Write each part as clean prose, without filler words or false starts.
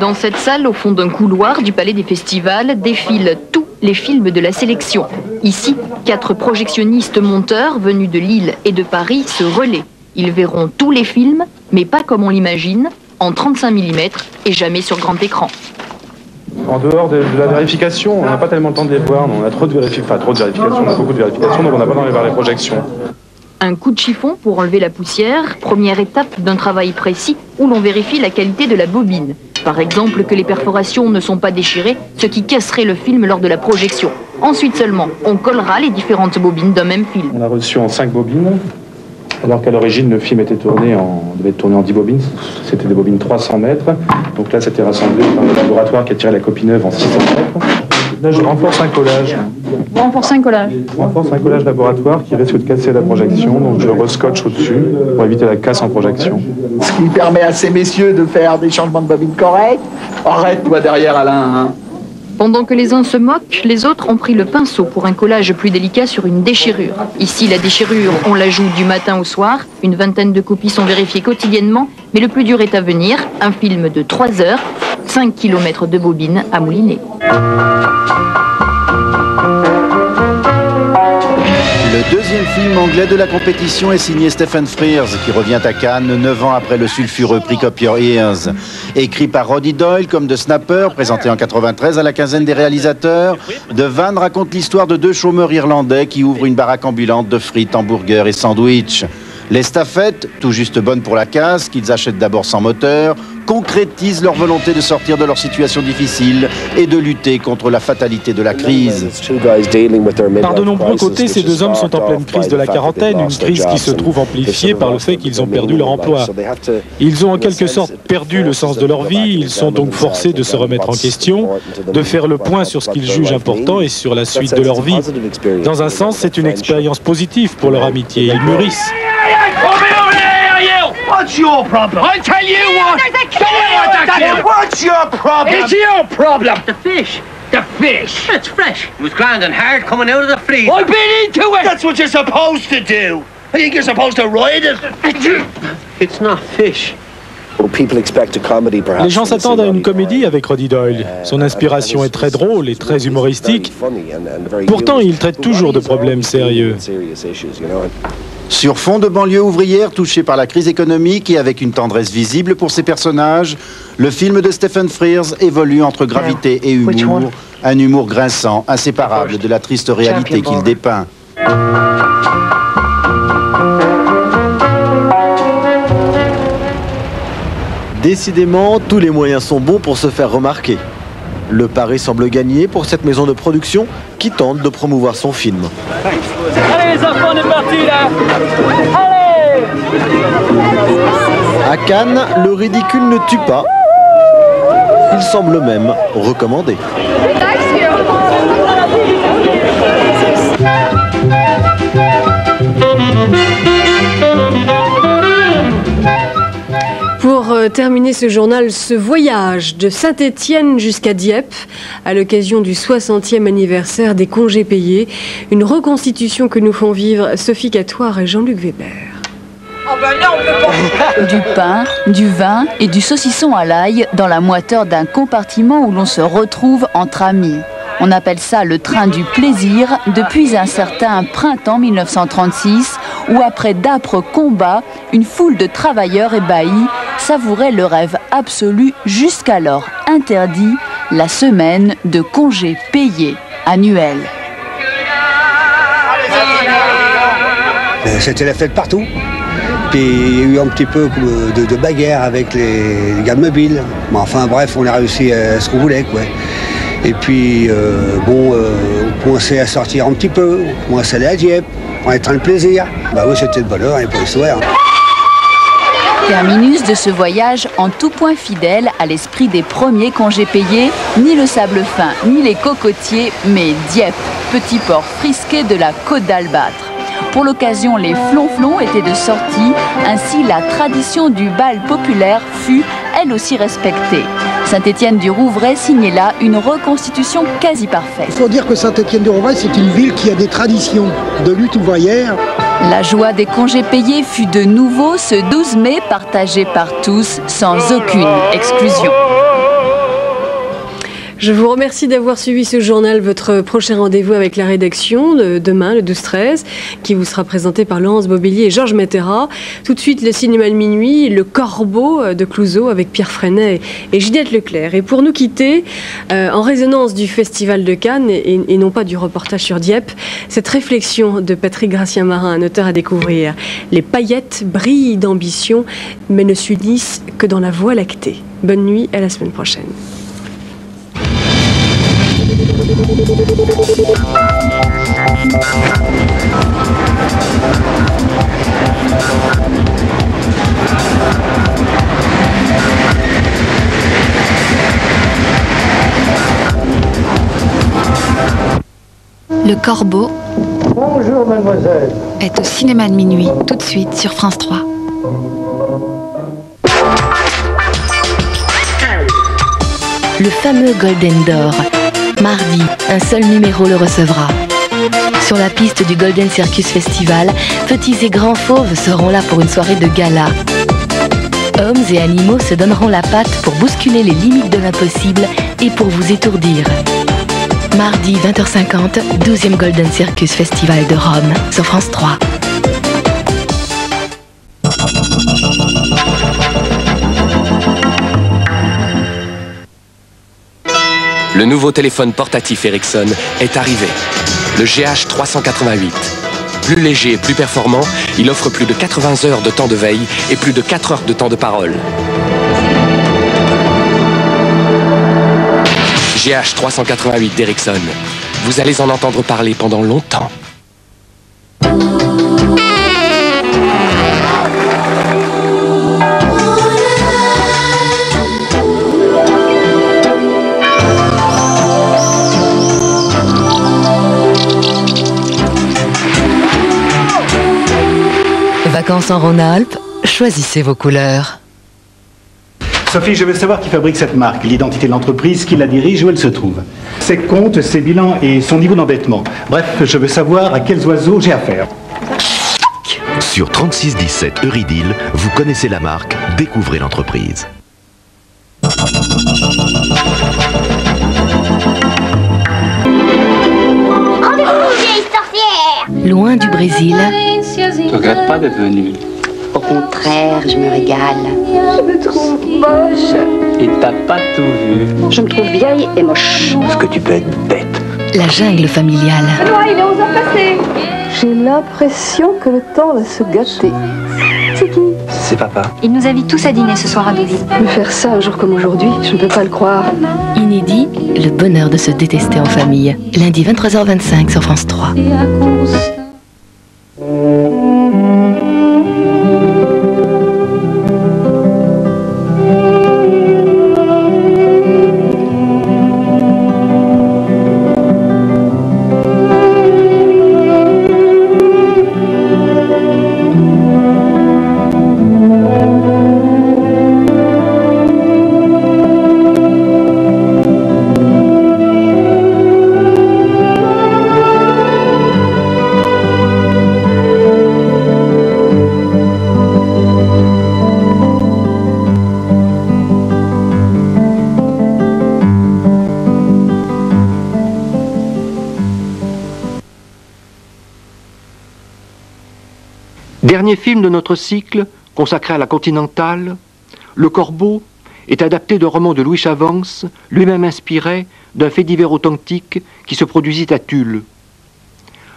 Dans cette salle, au fond d'un couloir du Palais des Festivals, défilent tous les films de la sélection. Ici, 4 projectionnistes monteurs venus de Lille et de Paris se relaient. Ils verront tous les films, mais pas comme on l'imagine, en 35 mm et jamais sur grand écran. En dehors de la vérification, on n'a pas tellement le temps de les voir. On a trop de vérifications, on a beaucoup de vérifications, donc on n'a pas le temps de voir les projections. Un coup de chiffon pour enlever la poussière, première étape d'un travail précis où l'on vérifie la qualité de la bobine. Par exemple, que les perforations ne sont pas déchirées, ce qui casserait le film lors de la projection. Ensuite seulement, on collera les différentes bobines d'un même film. On a reçu en 5 bobines, alors qu'à l'origine, le film devait être tourné en 10 bobines. C'était des bobines 300 mètres. Donc là, c'était rassemblé par le laboratoire qui a tiré la copie neuve en 600 mètres. Là, je renforce un collage. Vous renforcez un collage. Je renforce un collage laboratoire qui risque de casser la projection, donc je le rescotche au-dessus pour éviter la casse en projection. Ce qui permet à ces messieurs de faire des changements de bobine corrects. Arrête-toi derrière, Alain. Hein. Pendant que les uns se moquent, les autres ont pris le pinceau pour un collage plus délicat sur une déchirure. Ici, la déchirure, on la joue du matin au soir. Une vingtaine de copies sont vérifiées quotidiennement. Mais le plus dur est à venir, un film de 3 heures, 5 km de bobine à mouliner. Le deuxième film anglais de la compétition est signé Stephen Frears, qui revient à Cannes 9 ans après le sulfureux prix Cop Your Ears. Écrit par Roddy Doyle comme The Snapper, présenté en 93 à la quinzaine des réalisateurs, The Van raconte l'histoire de 2 chômeurs irlandais qui ouvrent une baraque ambulante de frites, hamburgers et sandwichs. Les staffettes, tout juste bonnes pour la casse, qu'ils achètent d'abord sans moteur, concrétisent leur volonté de sortir de leur situation difficile et de lutter contre la fatalité de la crise. Par de nombreux côtés, ces 2 hommes sont en pleine crise de la quarantaine, une crise qui se trouve amplifiée par le fait qu'ils ont perdu leur emploi. Ils ont en quelque sorte perdu le sens de leur vie, ils sont donc forcés de se remettre en question, de faire le point sur ce qu'ils jugent important et sur la suite de leur vie. Dans un sens, c'est une expérience positive pour leur amitié, ils mûrissent. What's your problem? I tell you what! What's your problem? It's your problem! The fish! The fish! It's fresh. It was grand and hard coming out of the freezer. I've been into it! That's what you're supposed to do! I think you're supposed to ride it! It's not fish. Les gens s'attendent à une comédie avec Roddy Doyle. Son inspiration est très drôle et très humoristique. Pourtant, il traite toujours de problèmes sérieux. Sur fond de banlieue ouvrière touchée par la crise économique et avec une tendresse visible pour ses personnages, le film de Stephen Frears évolue entre gravité et humour, un humour grinçant, inséparable de la triste réalité qu'il dépeint. Décidément, tous les moyens sont bons pour se faire remarquer. Le pari semble gagné pour cette maison de production qui tente de promouvoir son film. Allez les enfants, on est partis là! Allez! À Cannes, le ridicule ne tue pas. Il semble même recommandé. Pour terminer ce journal, ce voyage de Saint-Étienne jusqu'à Dieppe, à l'occasion du 60e anniversaire des congés payés, une reconstitution que nous font vivre Sophie Catoire et Jean-Luc Weber. Du pain, du vin et du saucisson à l'ail dans la moiteur d'un compartiment où l'on se retrouve entre amis. On appelle ça le train du plaisir depuis un certain printemps 1936 où après d'âpres combats, une foule de travailleurs ébahis savourait le rêve absolu jusqu'alors interdit, la semaine de congés payés annuels. C'était la fête partout. Puis il y a eu un petit peu de bagarre avec les gars de mobile. Mais enfin bref, on a réussi à ce qu'on voulait, quoi. Et puis on commençait à sortir un petit peu, on commençait à aller à Dieppe, on avait train de plaisir. Bah oui, c'était de bonheur et pour l'histoire. Terminus de ce voyage en tout point fidèle à l'esprit des premiers congés payés, ni le sable fin, ni les cocotiers, mais Dieppe, petit port frisqué de la côte d'Albâtre. Pour l'occasion, les flonflons étaient de sortie, ainsi la tradition du bal populaire fut elle aussi respectée. Saint-Étienne-du-Rouvray signait là une reconstitution quasi parfaite. Il faut dire que Saint-Étienne-du-Rouvray, c'est une ville qui a des traditions de lutte ouvrière. La joie des congés payés fut de nouveau ce 12 mai partagé par tous sans aucune exclusion. Je vous remercie d'avoir suivi ce journal. Votre prochain rendez-vous avec la rédaction de demain, le 12-13, qui vous sera présenté par Laurence Bobillier et Georges Mettera. Tout de suite, le cinéma de minuit, Le Corbeau de Clouzot avec Pierre Freinet et Ginette Leclerc. Et pour nous quitter, en résonance du Festival de Cannes et non pas du reportage sur Dieppe, cette réflexion de Patrick Gratien-Marin, un auteur à découvrir. Les paillettes brillent d'ambition, mais ne s'unissent que dans la Voie lactée. Bonne nuit, à la semaine prochaine. Le Corbeau. Bonjour mademoiselle. Est au cinéma de minuit, tout de suite sur France 3. Le fameux Golden d'Or. Mardi, un seul numéro le recevra. Sur la piste du Golden Circus Festival, petits et grands fauves seront là pour une soirée de gala. Hommes et animaux se donneront la patte pour bousculer les limites de l'impossible et pour vous étourdir. Mardi 20h50, 12e Golden Circus Festival de Rome, sur France 3. Le nouveau téléphone portatif Ericsson est arrivé, le GH388. Plus léger et plus performant, il offre plus de 80 heures de temps de veille et plus de 4 heures de temps de parole. GH388 d'Ericsson. Vous allez en entendre parler pendant longtemps. Vacances en Rhône-Alpes, choisissez vos couleurs. Sophie, je veux savoir qui fabrique cette marque, l'identité de l'entreprise, qui la dirige, où elle se trouve. Ses comptes, ses bilans et son niveau d'endettement. Bref, je veux savoir à quels oiseaux j'ai affaire. Sur 3617 Euridil, vous connaissez la marque, découvrez l'entreprise. Rendez-vous, vieille sorcière! Loin du Brésil. Tu regrettes pas d'être venu? Au contraire, je me régale. Je me trouve moche. Et t'as pas tout vu. Je me trouve vieille et moche. Est-ce que tu peux être bête? La jungle familiale. Benoît, il est 11h passé. J'ai l'impression que le temps va se gâter. C'est qui? C'est papa. Il nous invite tous à dîner ce soir à Deauville. Me faire ça un jour comme aujourd'hui, je ne peux pas le croire. Inédit, le bonheur de se détester en famille. Lundi 23h25 sur France 3. Dernier film de notre cycle, consacré à la Continentale, Le Corbeau est adapté d'un roman de Louis Chavance, lui-même inspiré d'un fait divers authentique qui se produisit à Tulle.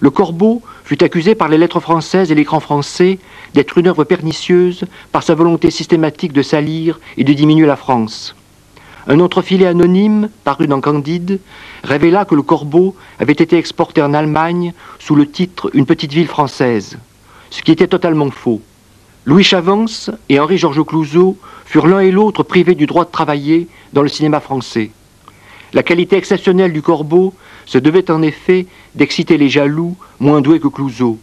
Le Corbeau fut accusé par les lettres françaises et l'écran français d'être une œuvre pernicieuse par sa volonté systématique de salir et de diminuer la France. Un autre filet anonyme, paru dans Candide, révéla que Le Corbeau avait été exporté en Allemagne sous le titre « Une petite ville française », ce qui était totalement faux. Louis Chavance et Henri-Georges Clouzot furent l'un et l'autre privés du droit de travailler dans le cinéma français. La qualité exceptionnelle du Corbeau se devait en effet d'exciter les jaloux moins doués que Clouzot.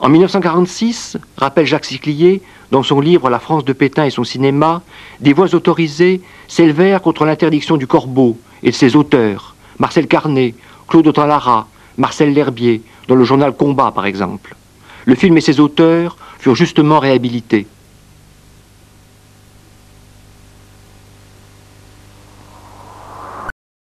En 1946, rappelle Jacques Siclier, dans son livre La France de Pétain et son cinéma, des voix autorisées s'élevèrent contre l'interdiction du Corbeau et de ses auteurs, Marcel Carné, Claude Autant-Lara, Marcel L'Herbier, dans le journal Combat par exemple. Le film et ses auteurs furent justement réhabilités.